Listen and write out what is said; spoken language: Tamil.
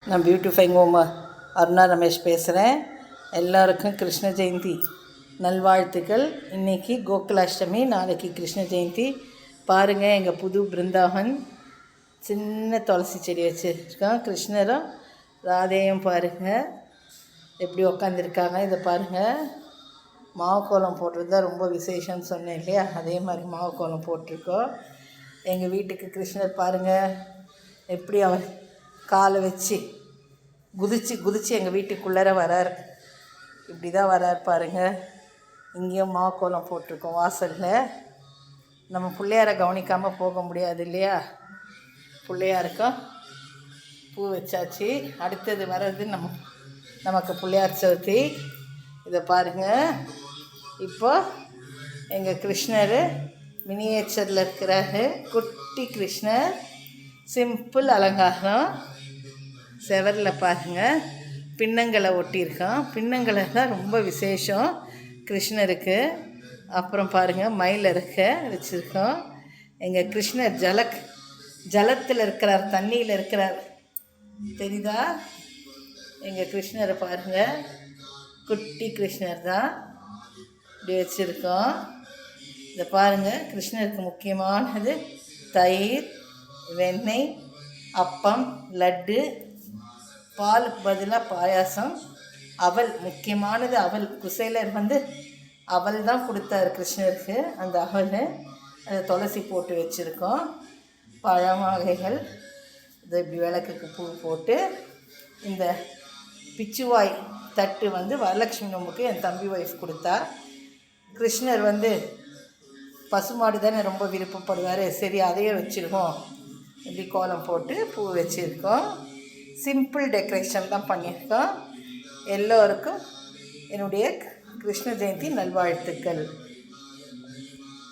நான் பியூட்டிஃபைங் ஓமா அருணா ரமேஷ் பேசுகிறேன். எல்லாருக்கும் கிருஷ்ண ஜெயந்தி நல்வாழ்த்துக்கள். இன்றைக்கி கோகுலாஷ்டமி, நாளைக்கு கிருஷ்ண ஜெயந்தி. பாருங்கள், எங்கள் புது பிருந்தாவன் சின்ன துளசி செடி வச்சுருக்கோம். கிருஷ்ணரும் ராதேயும் பாருங்கள் எப்படி உக்காந்துருக்காங்க. இதை பாருங்கள், மாவு கோலம் போடுறது தான் ரொம்ப விசேஷம்னு சொன்னேன் இல்லையா, அதே மாதிரி மாவு கோலம் போட்டிருக்கோம். எங்கள் வீட்டுக்கு கிருஷ்ணர் பாருங்கள் எப்படி அவர் காலை வச்சு குதிச்சு எங்கள் வீட்டுக்குள்ளே வரார். இப்படி தான் வரார் பாருங்கள். இங்கேயும் மாக்கோலம் போட்டிருக்கோம் வாசலில். நம்ம பிள்ளையாரை கவனிக்காமல் போக முடியாது இல்லையா. பிள்ளையாருக்கும் பூ வச்சாச்சு. அடுத்தது வர்றது நமக்கு பிள்ளையார் சதுர்த்தி. இதை பாருங்கள், இப்போ எங்கள் கிருஷ்ணர் மினியேச்சரில் இருக்கிறாரு. குட்டி கிருஷ்ணர், சிம்பிள் அலங்காரம். செவரில் பாருங்கள் பின்னங்களை ஒட்டியிருக்கோம். பின்னங்களை தான் ரொம்ப விசேஷம் கிருஷ்ணருக்கு. அப்புறம் பாருங்கள் மயில் இருக்க வச்சுருக்கோம். எங்கள் கிருஷ்ணர் ஜலத்தில் இருக்கிறார், தண்ணியில் இருக்கிறார், தெரியுதா? எங்கள் கிருஷ்ணரை பாருங்கள், குட்டி கிருஷ்ணர் தான் இப்படி வச்சுருக்கோம். இதை பாருங்கள், கிருஷ்ணருக்கு முக்கியமானது தயிர், வெண்ணெய், அப்பம், லட்டு, பாலுக்கு பதிலாக பாயாசம், அவல். முக்கியமானது அவல். குசேலர் அவல் தான் கொடுத்தாரு கிருஷ்ணருக்கு. அந்த அவல் அதை துளசி போட்டு வச்சுருக்கோம். பழம் வகைகள், இது இப்படி விளக்குக்கு பூ போட்டு. இந்த பிச்சுவாய் தட்டு வரலட்சுமி நோம்புக்கு என் தம்பி ஒய்ஃப் கொடுத்தா. கிருஷ்ணர் பசுமாடு தானே ரொம்ப விருப்பப்படுவார். சரி, அதையே வச்சுருக்கோம். இப்படி கோலம் போட்டு பூ வச்சுருக்கோம். சிம்பிள் டெக்கரேஷன் தான் பண்ணியிருக்கோம். எல்லோருக்கும் என்னுடைய கிருஷ்ண ஜெயந்தி நல்வாழ்த்துக்கள்.